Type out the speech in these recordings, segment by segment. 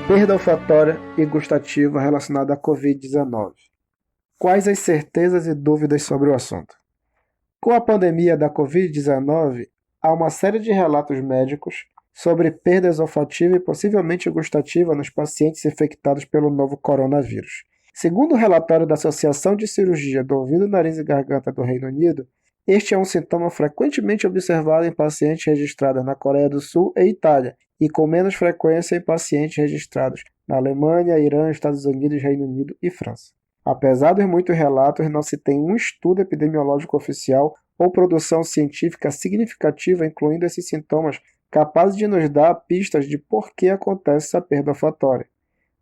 Perda olfatória e gustativa relacionada à Covid-19. Quais as certezas e dúvidas sobre o assunto? Com a pandemia da Covid-19, há uma série de relatos médicos sobre perdas olfativa e possivelmente gustativa nos pacientes infectados pelo novo coronavírus. Segundo o relatório da Associação de Cirurgia do Ouvido, Nariz e Garganta do Reino Unido, este é um sintoma frequentemente observado em pacientes registrados na Coreia do Sul e Itália, e com menos frequência em pacientes registrados na Alemanha, Irã, Estados Unidos, Reino Unido e França. Apesar dos muitos relatos, não se tem um estudo epidemiológico oficial ou produção científica significativa incluindo esses sintomas capazes de nos dar pistas de por que acontece essa perda olfatória.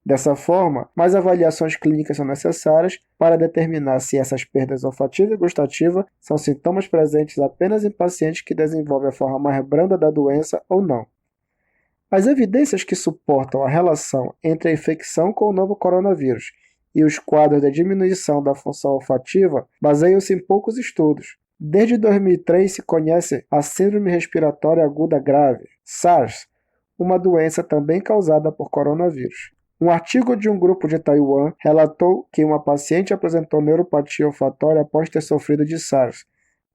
Dessa forma, mais avaliações clínicas são necessárias para determinar se essas perdas olfativa e gustativa são sintomas presentes apenas em pacientes que desenvolvem a forma mais branda da doença ou não. As evidências que suportam a relação entre a infecção com o novo coronavírus e os quadros de diminuição da função olfativa baseiam-se em poucos estudos. Desde 2003 se conhece a Síndrome Respiratória Aguda Grave, SARS, uma doença também causada por coronavírus. Um artigo de um grupo de Taiwan relatou que uma paciente apresentou neuropatia olfatória após ter sofrido de SARS.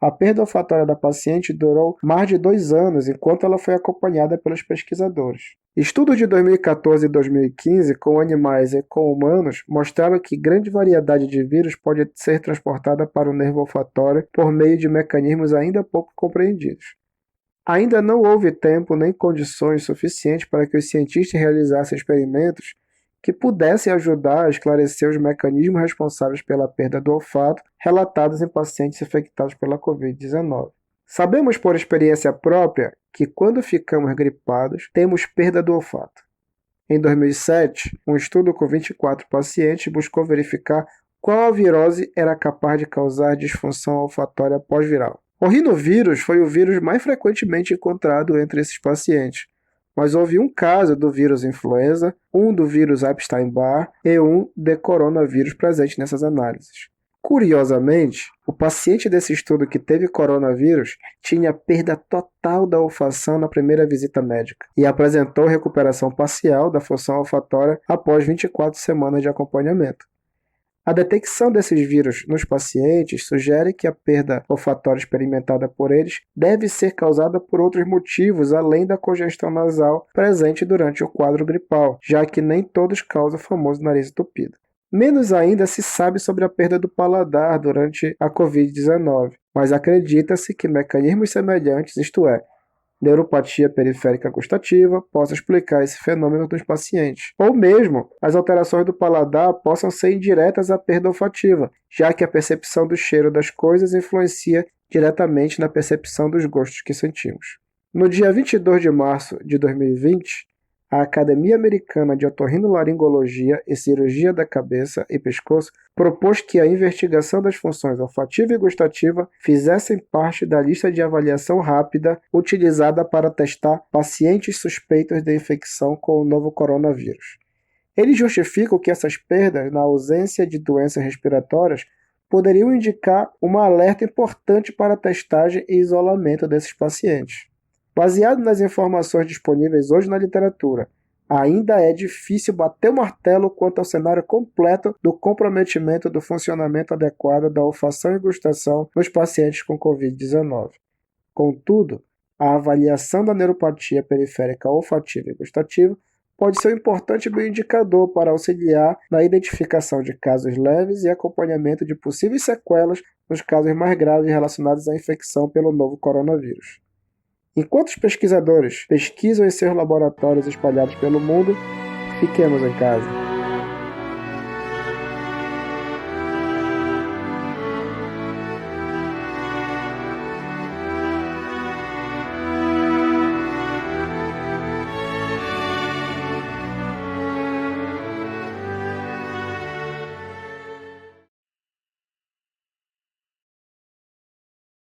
A perda olfatória da paciente durou mais de 2 anos enquanto ela foi acompanhada pelos pesquisadores. Estudos de 2014 e 2015 com animais e com humanos mostraram que grande variedade de vírus pode ser transportada para o nervo olfatório por meio de mecanismos ainda pouco compreendidos. Ainda não houve tempo nem condições suficientes para que os cientistas realizassem experimentos que pudessem ajudar a esclarecer os mecanismos responsáveis pela perda do olfato relatados em pacientes infectados pela Covid-19. Sabemos por experiência própria que quando ficamos gripados, temos perda do olfato. Em 2007, um estudo com 24 pacientes buscou verificar qual a virose era capaz de causar disfunção olfatória pós-viral. O rinovírus foi o vírus mais frequentemente encontrado entre esses pacientes, mas houve um caso do vírus influenza, um do vírus Epstein-Barr e um de coronavírus presente nessas análises. Curiosamente, o paciente desse estudo que teve coronavírus tinha perda total da olfação na primeira visita médica e apresentou recuperação parcial da função olfatória após 24 semanas de acompanhamento. A detecção desses vírus nos pacientes sugere que a perda olfatória experimentada por eles deve ser causada por outros motivos além da congestão nasal presente durante o quadro gripal, já que nem todos causam o famoso nariz entupido. Menos ainda se sabe sobre a perda do paladar durante a Covid-19, mas acredita-se que mecanismos semelhantes, isto é, neuropatia periférica gustativa, possa explicar esse fenômeno nos pacientes. Ou mesmo, as alterações do paladar possam ser indiretas à perda olfativa, já que a percepção do cheiro das coisas influencia diretamente na percepção dos gostos que sentimos. No dia 22 de março de 2020, a Academia Americana de Otorrinolaringologia e Cirurgia da Cabeça e Pescoço propôs que a investigação das funções olfativa e gustativa fizessem parte da lista de avaliação rápida utilizada para testar pacientes suspeitos de infecção com o novo coronavírus. Eles justificam que essas perdas, na ausência de doenças respiratórias, poderiam indicar uma alerta importante para a testagem e isolamento desses pacientes. Baseado nas informações disponíveis hoje na literatura, ainda é difícil bater o martelo quanto ao cenário completo do comprometimento do funcionamento adequado da olfação e gustação nos pacientes com Covid-19. Contudo, a avaliação da neuropatia periférica olfativa e gustativa pode ser um importante bioindicador para auxiliar na identificação de casos leves e acompanhamento de possíveis sequelas nos casos mais graves relacionados à infecção pelo novo coronavírus. Enquanto os pesquisadores pesquisam em seus laboratórios espalhados pelo mundo, fiquemos em casa.